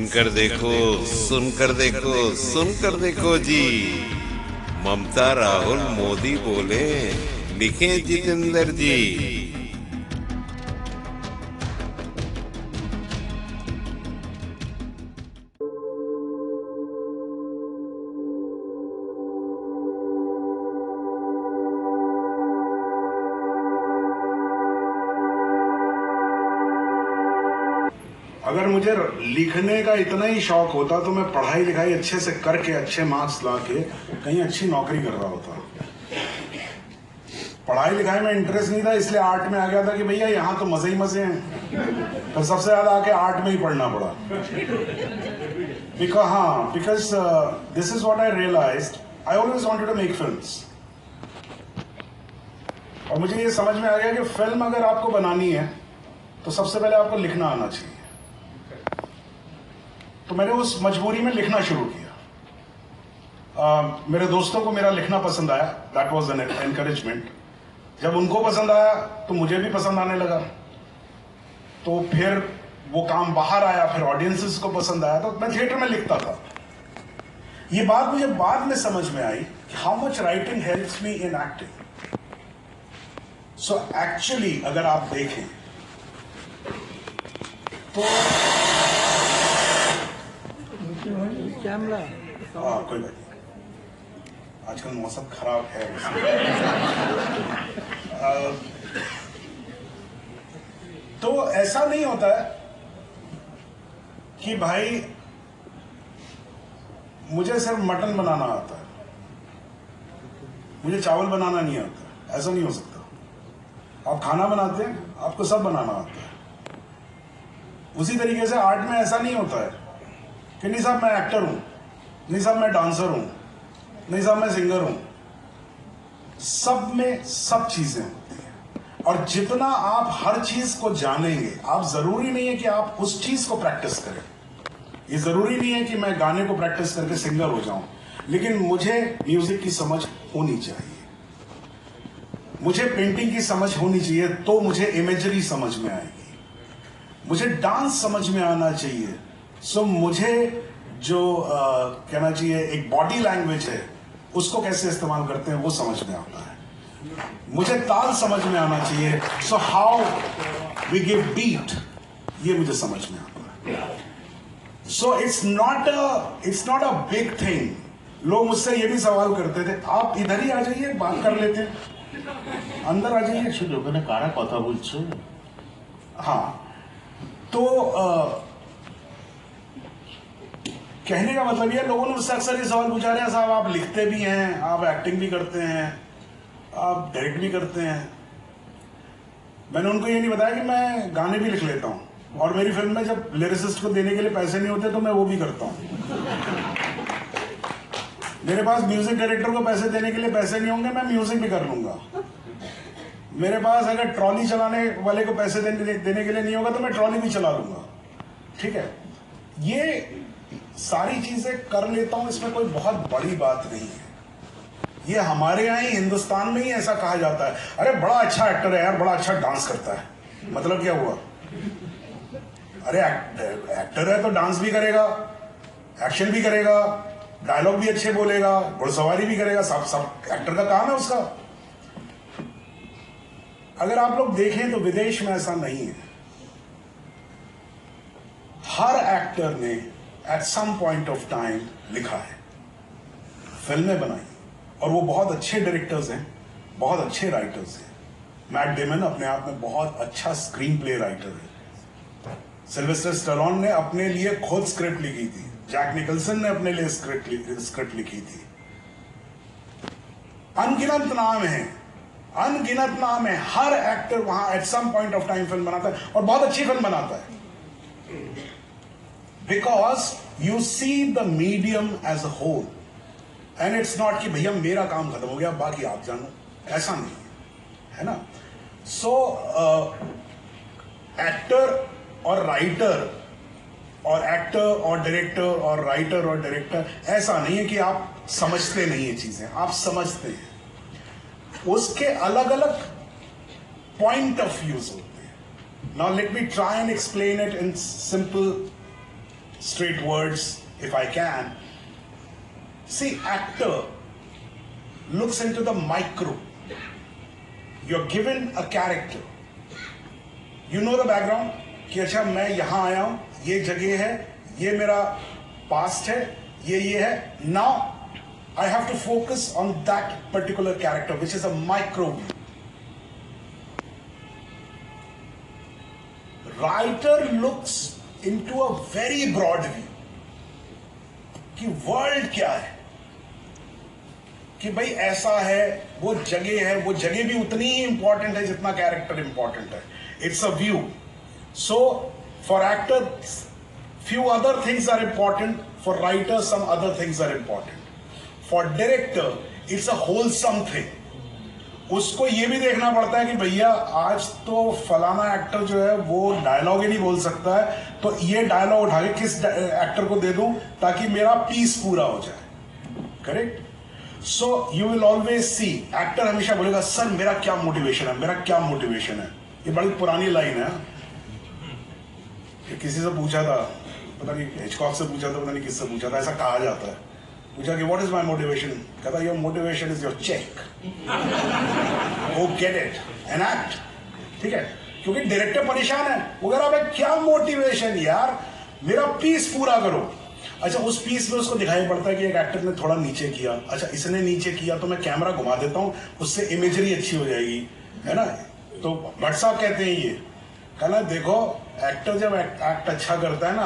सुनकर देखो जी। ममता राहुल मोदी बोले, लिखे जितेंद्र जी। अगर मुझे लिखने का इतना ही शौक होता तो मैं पढ़ाई लिखाई अच्छे से करके अच्छे मार्क्स ला के कहीं अच्छी नौकरी कर रहा होता। पढ़ाई लिखाई में इंटरेस्ट नहीं था, इसलिए आर्ट में आ गया था कि भैया यहाँ तो मजे ही मजे हैं। तो सबसे ज्यादा आके आर्ट में ही पढ़ना पड़ा। Because this is what I realised, I always wanted to make films. और मुझे ये समझ में आ गया कि फिल्म अगर आपको बनानी है तो सबसे पहले आपको लिखना आना चाहिए। तो मैंने उस मजबूरी में लिखना शुरू किया। मेरे दोस्तों को मेरा लिखना पसंद आया, दैट वाज एन एनकरेजमेंट। जब उनको पसंद आया तो मुझे भी पसंद आने लगा। तो फिर वो काम बाहर आया, फिर ऑडियंसेस को पसंद आया, तो मैं थिएटर में लिखता था। ये बात मुझे बाद में समझ में आई कि how much writing helps me in acting. So actually अगर आप देखें तो कोई बात नहीं, आजकल मौसम खराब है। तो ऐसा नहीं होता है कि भाई मुझे सिर्फ मटन बनाना आता है, मुझे चावल बनाना नहीं आता। ऐसा नहीं हो सकता। आप खाना बनाते हैं, आपको सब बनाना आता है। उसी तरीके से आर्ट में ऐसा नहीं होता है कि नहीं साहब मैं एक्टर हूं, नहीं साहब मैं डांसर हूं, नहीं साहब मैं सिंगर हूं। सब में सब चीजें होती हैं। और जितना आप हर चीज को जानेंगे, आप जरूरी नहीं है कि आप उस चीज को प्रैक्टिस करें। ये जरूरी नहीं है कि मैं गाने को प्रैक्टिस करके सिंगर हो जाऊं, लेकिन मुझे म्यूजिक की समझ होनी चाहिए, मुझे पेंटिंग की समझ होनी चाहिए, तो मुझे इमेजरी समझ में आएगी, मुझे डांस समझ में आना चाहिए। सो मुझे जो कहना चाहिए एक बॉडी लैंग्वेज है, उसको कैसे इस्तेमाल करते हैं वो समझ में आता है। मुझे ताल समझ में आना चाहिए, so how we give beat, ये मुझे समझ में आता है। So it's not a big thing. लोग मुझसे ये भी सवाल करते थे, आप इधर ही आ जाइए, बात कर लेते हैं, अंदर आ जाइए। कारा कथा बोलছো। हाँ, तो कहने का मतलब ये, लोगों ने मुझसे अक्सर ये सवाल पूछा, रहे साहब आप लिखते भी हैं, आप एक्टिंग भी करते हैं, आप डायरेक्ट भी करते हैं। मैंने उनको ये नहीं बताया कि मैं गाने भी लिख लेता हूँ, और मेरी फिल्म में जब लिरिसिस्ट को देने के लिए पैसे नहीं होते तो मैं वो भी करता हूँ। मेरे पास म्यूजिक डायरेक्टर को पैसे देने के लिए पैसे नहीं होंगे, मैं म्यूजिक भी कर लूंगा। मेरे पास अगर ट्रॉली चलाने वाले को पैसे देने के लिए नहीं होगा तो मैं ट्रॉली भी चला लूंगा। ठीक है, ये सारी चीजें कर लेता हूं, इसमें कोई बहुत बड़ी बात नहीं है। ये हमारे यहाँ ही हिंदुस्तान में ही ऐसा कहा जाता है, अरे बड़ा अच्छा एक्टर है यार, बड़ा अच्छा डांस करता है। मतलब क्या हुआ? अरे एक्टर है तो डांस भी करेगा, एक्शन भी करेगा, डायलॉग भी अच्छे बोलेगा, घुड़सवारी भी करेगा, सब एक्टर का काम है उसका। अगर आप लोग देखें तो विदेश में ऐसा नहीं है। हर एक्टर ने at some point of time लिखा है, फिल्में बनाई, और वो बहुत अच्छे डायरेक्टर्स हैं, बहुत अच्छे राइटर्स हैं। मैट डेमन अपने आप में बहुत अच्छा स्क्रीन प्ले राइटर है। सिल्वेस्टर स्टैलोन ने अपने लिए खुद स्क्रिप्ट लिखी थी, जैक निकल्सन ने अपने लिए स्क्रिप्ट लिखी थी। अनगिनत नाम है। हर एक्टर वहां at some point of time film बनाता है, और बहुत अच्छी फिल्म बनाता है। Because you see the medium as a whole, and it's not कि भैया मेरा काम खत्म हो गया बाकी आप जानो, ऐसा नहीं है ना। सो एक्टर और राइटर और एक्टर और डायरेक्टर और राइटर और डायरेक्टर, ऐसा नहीं है कि आप समझते नहीं है चीजें, आप समझते हैं। उसके अलग अलग पॉइंट ऑफ व्यूज होते हैं। Now let me try and explain it in straight words if I can. See, actor looks into the micro. You're given a character. You know the background कि अच्छा मैं यहाँ आया हूँ, ये जगह है, ये मेरा पास्ट है, ये है. Now I have to focus on that particular character, which is a micro view. Writer looks into a very broad view कि वर्ल्ड क्या है, कि भाई ऐसा है, वो जगह भी उतनी ही इंपॉर्टेंट है जितना कैरेक्टर इंपॉर्टेंट है. It's a view. So for actors few other things are important, for writers some other things are important, for director it's a wholesome thing. उसको ये भी देखना पड़ता है कि भैया आज तो फलाना एक्टर जो है वो डायलॉग ही नहीं बोल सकता है, तो ये डायलॉग उठा के किस एक्टर को दे दूं ताकि मेरा पीस पूरा हो जाए. Correct. So you will always see, actor हमेशा बोलेगा सर मेरा क्या मोटिवेशन है, मेरा क्या मोटिवेशन है. ये बड़ी पुरानी लाइन है. किसी से पूछा था, पता नहीं हिचकॉक से पूछा था, पता नहीं किससे पूछा था, ऐसा कहा जाता है. पूछा कि व्हाट इज माय मोटिवेशन, कहता your motivation is your cheque, go get it and act. ठीक है, क्योंकि डायरेक्टर परेशान है, वो कह रहा है क्या मोटिवेशन यार, मेरा पीस पूरा करो. अच्छा, उस पीस में उसको दिखाई पड़ता है कि एक एक्टर ने थोड़ा नीचे किया, अच्छा इसने नीचे किया तो मैं कैमरा घुमा देता हूँ, उससे इमेजरी अच्छी हो जाएगी, है ना. तो भट्ट साहब कहते हैं ये कहना, देखो एक्टर जब एक्ट अच्छा करता है ना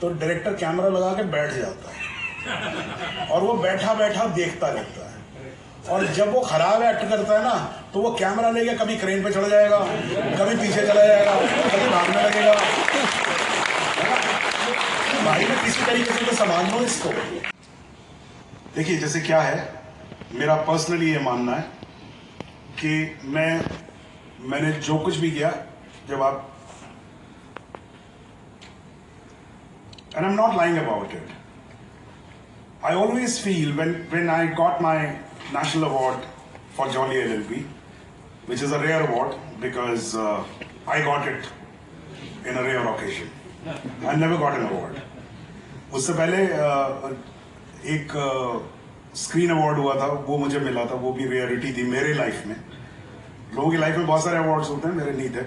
तो डायरेक्टर कैमरा लगा के बैठ जाता है और वो बैठा बैठा देखता रहता है, और जब वो खराब एक्ट करता है ना तो वो कैमरा लेके कभी क्रेन पे चढ़ जाएगा, कभी पीछे चला जाएगा, कभी भागने लगेगा. भाई मैं किसी तरीके से तो संभाल लो इसको. देखिए जैसे क्या है, मेरा पर्सनली ये मानना है कि मैंने जो कुछ भी किया, जब आप, and I'm not lying about it, I always feel when I got my national award for Jolly LLB, which is a rare award because I got it in a rare occasion. I never got an award. उससे पहले एक screen award हुआ था, वो मुझे मिला था, वो भी रेयरिटी थी मेरे लाइफ में. लोगों की लाइफ में बहुत सारे अवार्ड्स होते हैं, मेरे नहीं थे.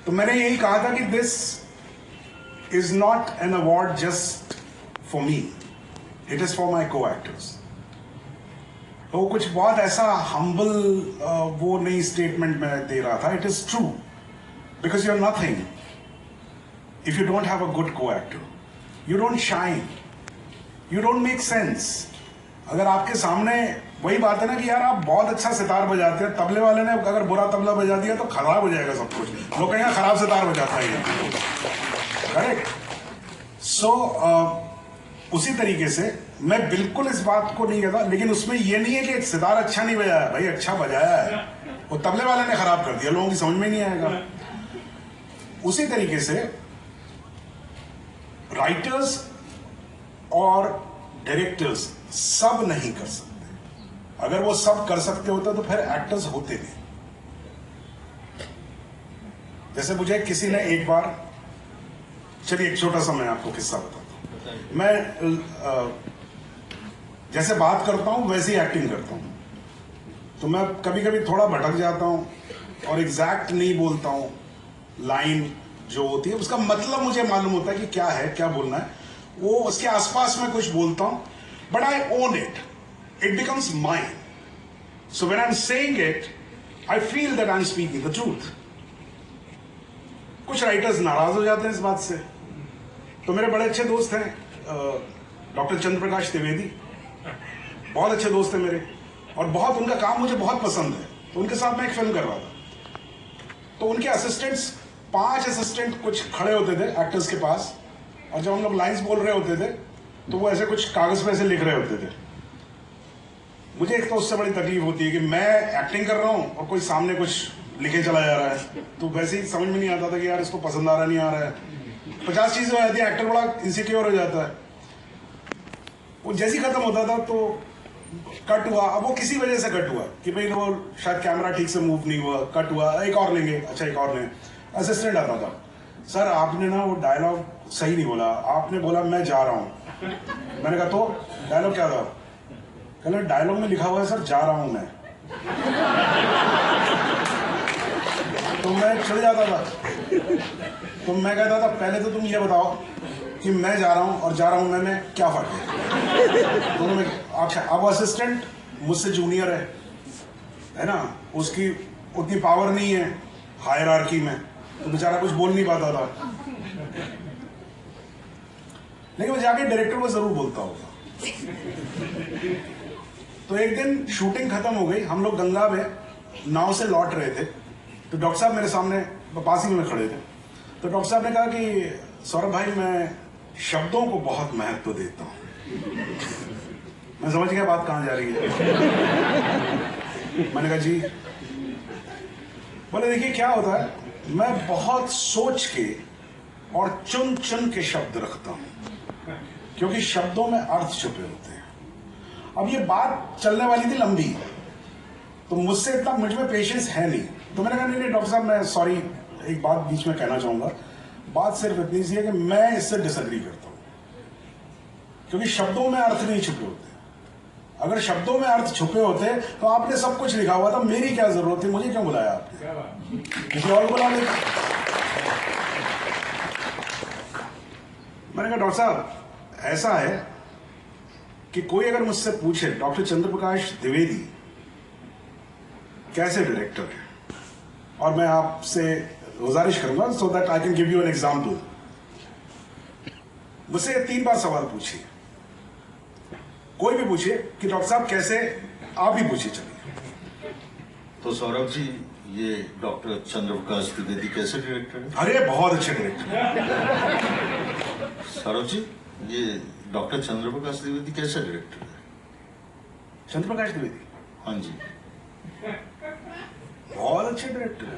तो मैंने यही कहा था कि this is not an award just for me, it is for my को एक्टर्स. तो कुछ बहुत ऐसा हम्बल वो नई स्टेटमेंट में दे रहा था. It is true, because you are nothing if you don't have a good co-actor. You don't shine, you don't make sense. अगर आपके सामने वही बात है ना कि यार आप बहुत अच्छा सितार बजाते हैं, तबले वाले ने अगर बुरा तबला बजा दिया तो खराब हो जाएगा सब कुछ, लोग कहेंगे खराब सितार बजाता है. करेक्ट. सो उसी तरीके से मैं बिल्कुल इस बात को नहीं कहता, लेकिन उसमें यह नहीं है कि सितार अच्छा नहीं बजाया, भाई अच्छा बजाया है, वो तबले वाले ने खराब कर दिया, लोगों की समझ में नहीं आएगा. उसी तरीके से राइटर्स और डायरेक्टर्स सब नहीं कर सकते. अगर वो सब कर सकते होते तो फिर एक्टर्स होते नहीं. जैसे मुझे किसी ने एक बार, चलिए एक छोटा सा मैं आपको किस्सा बताता हूं. मैं जैसे बात करता हूं वैसे ही एक्टिंग करता हूं, तो मैं कभी कभी थोड़ा भटक जाता हूं और एग्जैक्ट नहीं बोलता हूं. लाइन जो होती है उसका मतलब मुझे मालूम होता है कि क्या है, क्या बोलना है, वो उसके आसपास में कुछ बोलता हूं, but I own it. It becomes mine. So when I'm saying it, I feel that I'm speaking the truth. कुछ राइटर्स नाराज हो जाते हैं इस बात से. तो मेरे बड़े अच्छे दोस्त हैं डॉक्टर चंद्र प्रकाश त्रिवेदी, बहुत अच्छे दोस्त हैं मेरे, और बहुत उनका काम मुझे बहुत पसंद है. तो उनके साथ मैं एक फिल्म कर रहा था, तो उनके असिस्टेंट्स, 5 असिस्टेंट कुछ खड़े होते थे एक्टर्स के पास, और जब हम लोग लाइन्स बोल रहे होते थे तो वो ऐसे कुछ कागज पे ऐसे लिख रहे होते थे. मुझे एक तो उससे बड़ी तकलीफ होती है कि मैं एक्टिंग कर रहा हूँ और कोई सामने कुछ लिखे चला जा रहा है, तो वैसे ही समझ में नहीं आता था कि यार इसको पसंद आ रहा नहीं आ रहा है. 50 चीजें हो जाती है, एक्टर बड़ा इनसिक्योर हो जाता है. वो जैसे ही खत्म होता था तो कट हुआ. अब वो किसी वजह से कट हुआ कि भाई वो शायद कैमरा ठीक से मूव नहीं हुआ, कट हुआ, एक और लेंगे, अच्छा एक और लेंगे. असिस्टेंट आता था, सर आपने ना वो डायलॉग सही नहीं बोला, आपने बोला मैं जा रहा हूं। मैंने कहा तो डायलॉग क्या था? कहना डायलॉग में लिखा हुआ है सर जा रहा हूं मैं। तो मैं चल जाता था। तो मैं कहता था पहले तो तुम ये बताओ कि मैं जा रहा हूं और जा रहा हूं मैं में क्या फर्क है? दोनों में। अच्छा, अब असिस्टेंट मुझसे जूनियर है ना, उसकी उतनी पावर नहीं है हायरार्की में, तो बेचारा कुछ बोल नहीं पाता था, लेकिन वो जाके डायरेक्टर को जरूर बोलता होगा। तो एक दिन शूटिंग खत्म हो गई, हम लोग गंगा में नाव से लौट रहे थे, तो डॉक्टर साहब मेरे सामने पास ही में खड़े थे। तो डॉक्टर साहब ने कहा कि सौरभ भाई मैं शब्दों को बहुत महत्व देता हूं। मैं समझ गया बात कहां जा रही है। मैंने कहा जी। बोले देखिए क्या होता है, मैं बहुत सोच के और चुन चुन के शब्द रखता हूं, क्योंकि शब्दों में अर्थ छुपे होते हैं। अब ये बात चलने वाली थी लंबी, तो मुझसे इतना मुझ में पेशेंस है नहीं। तो मैंने कहा नहीं डॉक्टर साहब मैं सॉरी, एक बात बीच में कहना चाहूंगा। बात सिर्फ इतनी सी है कि मैं इससे डिसएग्री करता हूं, क्योंकि शब्दों में अर्थ नहीं छुपे होते। अगर शब्दों में अर्थ छुपे होते तो आपने सब कुछ लिखा हुआ था, मेरी क्या जरूरत थी? मुझे क्यों बुलाया आपने? किसी और बुला लेते। मैंने कहा डॉक्टर साहब ऐसा है कि कोई अगर मुझसे पूछे डॉक्टर चंद्र प्रकाश द्विवेदी कैसे डायरेक्टर है, और मैं आपसे गुजारिश करूंगा so that I can give you an example. मुझसे 3 बार सवाल पूछिए, कोई भी पूछिए कि डॉक्टर साहब कैसे, आप ही पूछिए। चलिए। तो सौरभ जी ये डॉक्टर चंद्र प्रकाश द्विवेदी कैसे डायरेक्टर है? अरे बहुत अच्छे डायरेक्टर। सौरभ जी ये डॉक्टर चंद्र प्रकाश द्विवेदी कैसे डायरेक्टर है? चंद्र प्रकाश द्विवेदी हाँ जी बहुत अच्छे डायरेक्टर है।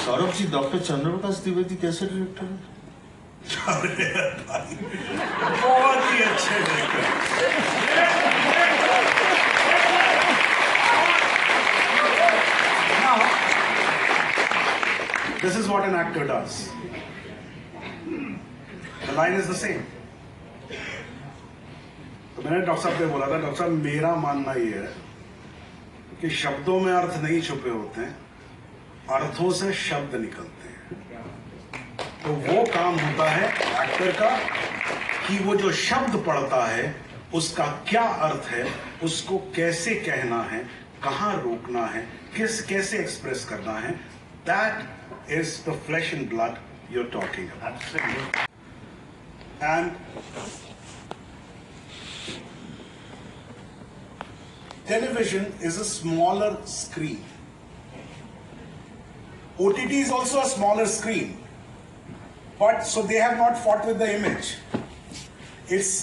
सौरभ जी डॉक्टर चंद्र प्रकाश द्विवेदी कैसे डायरेक्टर है? अरे भाई बहुत ही अच्छे director. Now, this is what an actor does. The line is the same. तो मैंने डॉक्टर साहब से बोला था डॉक्टर साहब मेरा मानना ये है कि शब्दों में अर्थ नहीं छुपे होते हैं, अर्थों से शब्द निकलते हैं। तो वो काम होता है एक्टर का कि वो जो शब्द पढ़ता है उसका क्या अर्थ है, उसको कैसे कहना है, कहां रोकना है, कैसे एक्सप्रेस करना है। That is the flesh and blood you are talking about. And television is a smaller screen. OTT is also a smaller screen, but so they have not fought with the image. It's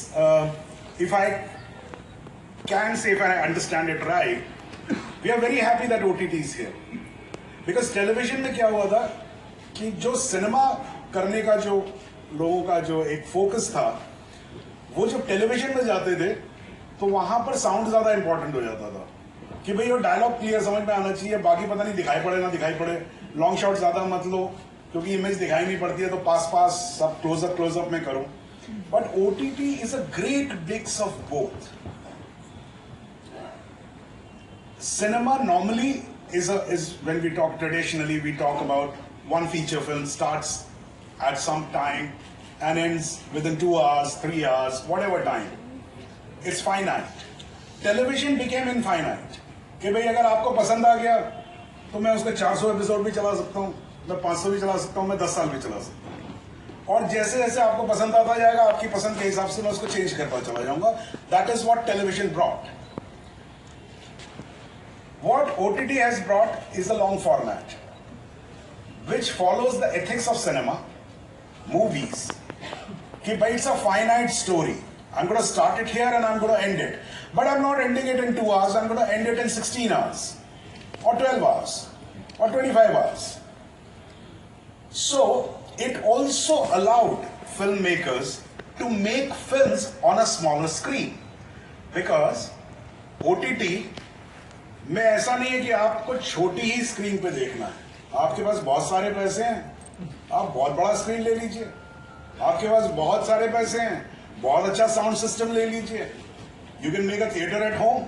if I can say, if I understand it right, we are very happy that OTT is here, because television में क्या हुआ था कि जो cinema करने का जो लोगों का जो एक फोकस था, वो जब टेलीविजन में जाते थे तो वहां पर साउंड ज्यादा इंपॉर्टेंट हो जाता था कि भाई वो डायलॉग क्लियर समझ में आना चाहिए, बाकी पता नहीं दिखाई पड़े ना दिखाई पड़े, लॉन्ग शॉट ज्यादा मत लो क्योंकि इमेज दिखाई नहीं पड़ती है, तो पास सब क्लोजअप में करो। But OTT is a great mix of both. Cinema normally is when we talk traditionally, we talk about one feature film starts at some time and ends within 2 hours, 3 hours, whatever time. It's finite. Television became infinite. कि भाई अगर आपको पसंद आ गया तो मैं उसके 400 episode भी चला सकता हूँ, मैं 500 भी चला सकता हूँ, मैं 10 साल भी चला सकता हूँ, और जैसे जैसे आपको पसंद आता जाएगा आपकी पसंद के हिसाब से मैं उसको चेंज करता चला जाऊंगा। That is what television brought. What OTT has brought is a long format, which follows the ethics of cinema, movies. कि भाई it's a finite story. I'm going to start it here and I'm going to end it. But I'm not ending it in 2 hours. I'm going to end it in 16 hours, or 12 hours, or 25 hours. So it also allowed filmmakers to make films on a smaller screen, because OTT में ऐसा नहीं है कि आपको छोटी ही screen पे देखना है, आपके पास बहुत सारे पैसे हैं, आप बहुत बड़ा स्क्रीन ले लीजिए। आपके पास बहुत सारे पैसे हैं, बहुत अच्छा साउंड सिस्टम ले लीजिए। You can make a theater at home,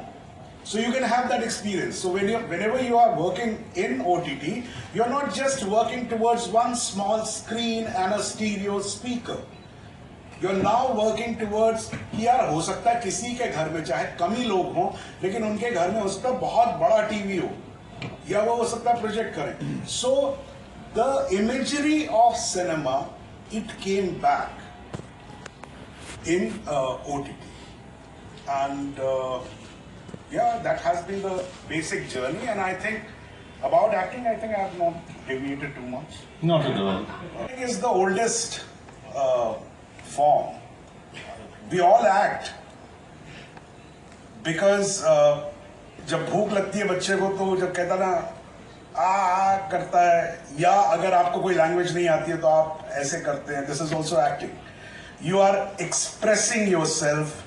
so you can have that experience. So whenever you are working in OTT, you're not just working towards one small screen and a stereo speaker. You're now working towards कि यार हो सकता है किसी के घर में चाहे कम ही लोग हों, लेकिन उनके घर में हो सकता है बहुत बड़ा टीवी हो, या वो हो सकता है प्रोजेक्ट करें. So the imagery of cinema, it came back in OTT, and yeah, that has been the basic journey. And I think about acting, I think I have not deviated too much. Not at all. Acting is the oldest form. We all act because जब भूख लगती है बच्चे को, तो जब कहता ना आ करता है, या अगर आपको कोई लैंग्वेज नहीं आती है तो आप ऐसे करते हैं. This is also acting. You are expressing yourself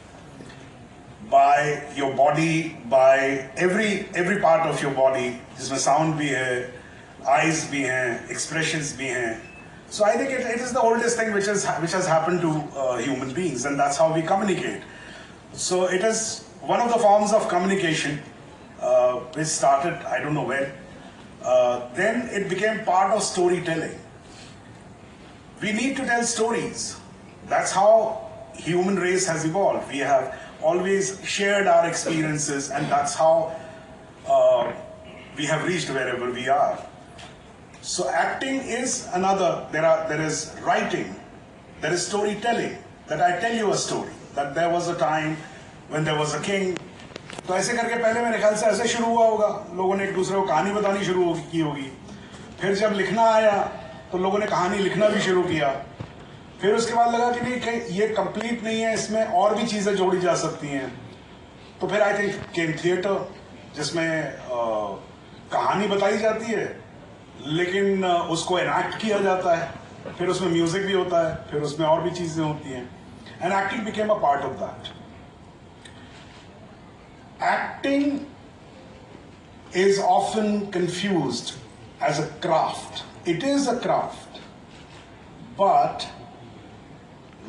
by your body, by every part of your body, जिसमें sound भी है, eyes भी हैं, expressions भी हैं. So I think it is the oldest thing which has happened to human beings, and that's how we communicate. So it is one of the forms of communication which started, I don't know when. Then it became part of storytelling. We need to tell stories. That's how human race has evolved. We have always shared our experiences, and that's how we have reached wherever we are. So acting is another. There is writing, there is storytelling. That I tell you a story. That there was a time when there was a king. तो ऐसे करके पहले मेरे ख्याल से ऐसे शुरू हुआ होगा. लोगों ने एक दूसरे को कहानी बतानी शुरू की होगी. फिर जब लिखना आया तो लोगों ने कहानी लिखना भी शुरू किया. फिर उसके बाद लगा कि नहीं, ये कंप्लीट नहीं है, इसमें और भी चीजें जोड़ी जा सकती हैं. तो फिर आई थिंक केम थिएटर, जिसमें कहानी बताई जाती है लेकिन उसको एनैक्ट किया जाता है. फिर उसमें म्यूजिक भी होता है, फिर उसमें और भी चीजें होती हैं. And acting became a part of that. Acting is often confused as a craft. It is a craft. But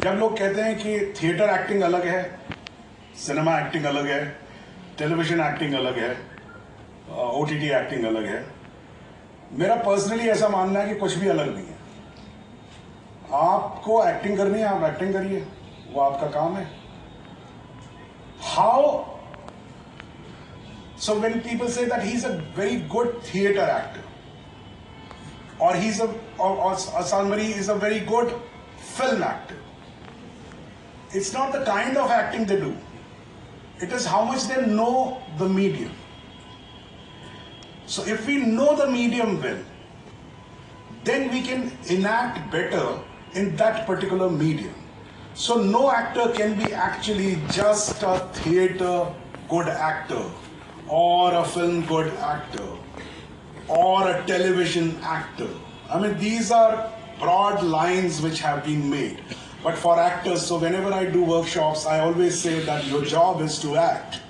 जब लोग कहते हैं कि थिएटर एक्टिंग अलग है, सिनेमा एक्टिंग अलग है, टेलीविजन एक्टिंग अलग है, ओटीटी एक्टिंग अलग है, मेरा पर्सनली ऐसा मानना है कि कुछ भी अलग नहीं है. आपको एक्टिंग करनी है, आप एक्टिंग करिए, वो आपका काम है. How So when people say that he's a very good theater actor, or or somebody is a very good film actor, it's not the kind of acting they do. It is how much they know the medium. So if we know the medium well, then we can enact better in that particular medium. So no actor can be actually just a theater good actor, or a film good actor, or a television actor. I mean, these are broad lines which have been made. But for actors, so whenever I do workshops, I always say that your job is to act.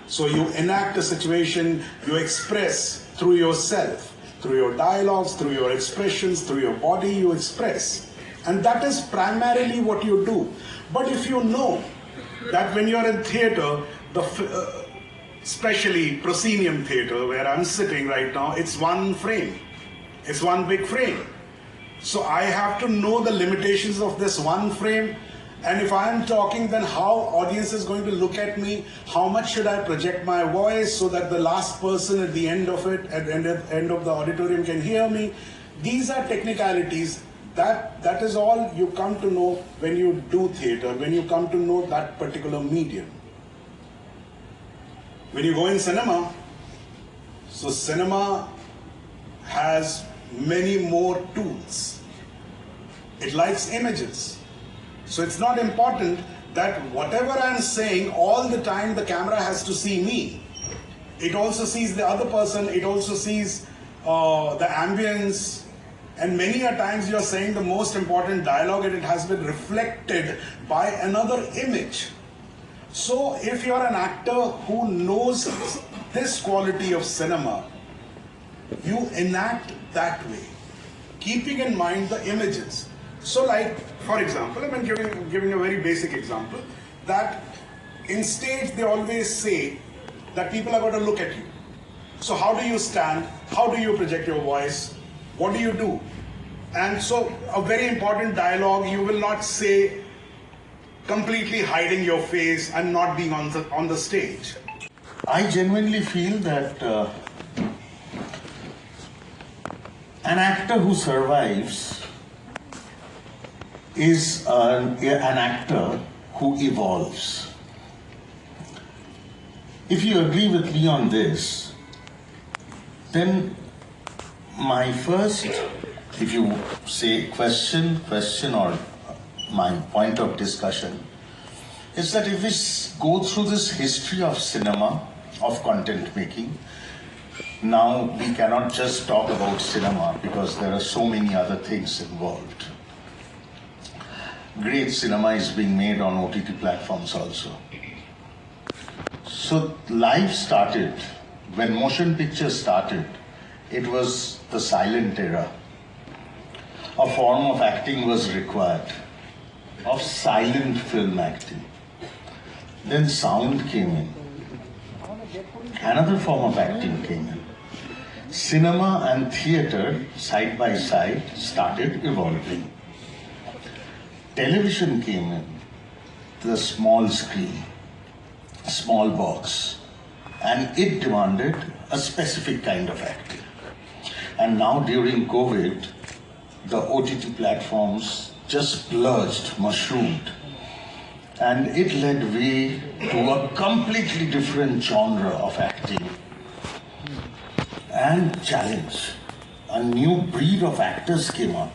So you enact a situation, you express through yourself, through your dialogues, through your expressions, through your body, you express. And that is primarily what you do. But if you know that when you're in theater, especially proscenium theater where I'm sitting right now, it's one frame. It's one big frame. So I have to know the limitations of this one frame. And if I'm talking, then how audience is going to look at me? How much should I project my voice so that the last person at the end of it, at the end of the auditorium can hear me? These are technicalities. That is all you come to know when you do theater, when you come to know that particular medium. When you go in cinema, so cinema has many more tools. It likes images. So it's not important that whatever I'm saying all the time the camera has to see me. It also sees the other person, it also sees the ambience, and many a times you're saying the most important dialogue and it has been reflected by another image. So if you're an actor who knows this quality of cinema, you enact that way, keeping in mind the images. So like, for example, I'm giving a very basic example, that in stage they always say that people are going to look at you. So how do you stand? How do you project your voice? What do you do? And so a very important dialogue, you will not say completely hiding your face and not being on the stage. I genuinely feel that an actor who survives is an actor who evolves. If you agree with me on this, then my first, if you say question or my point of discussion is that if we go through this history of cinema, of content making, now we cannot just talk about cinema because there are so many other things involved. Great cinema is being made on OTT platforms also. So life started, when motion pictures started, it was the silent era. A form of acting was required, of silent film acting. Then sound came in. Another form of acting came in. Cinema and theatre, side by side, started evolving. Television came in, the small screen, small box, and it demanded a specific kind of acting. And now during COVID, the OTT platforms just splurged, mushroomed, and it led way to a completely different genre of acting and challenge. A new breed of actors came up.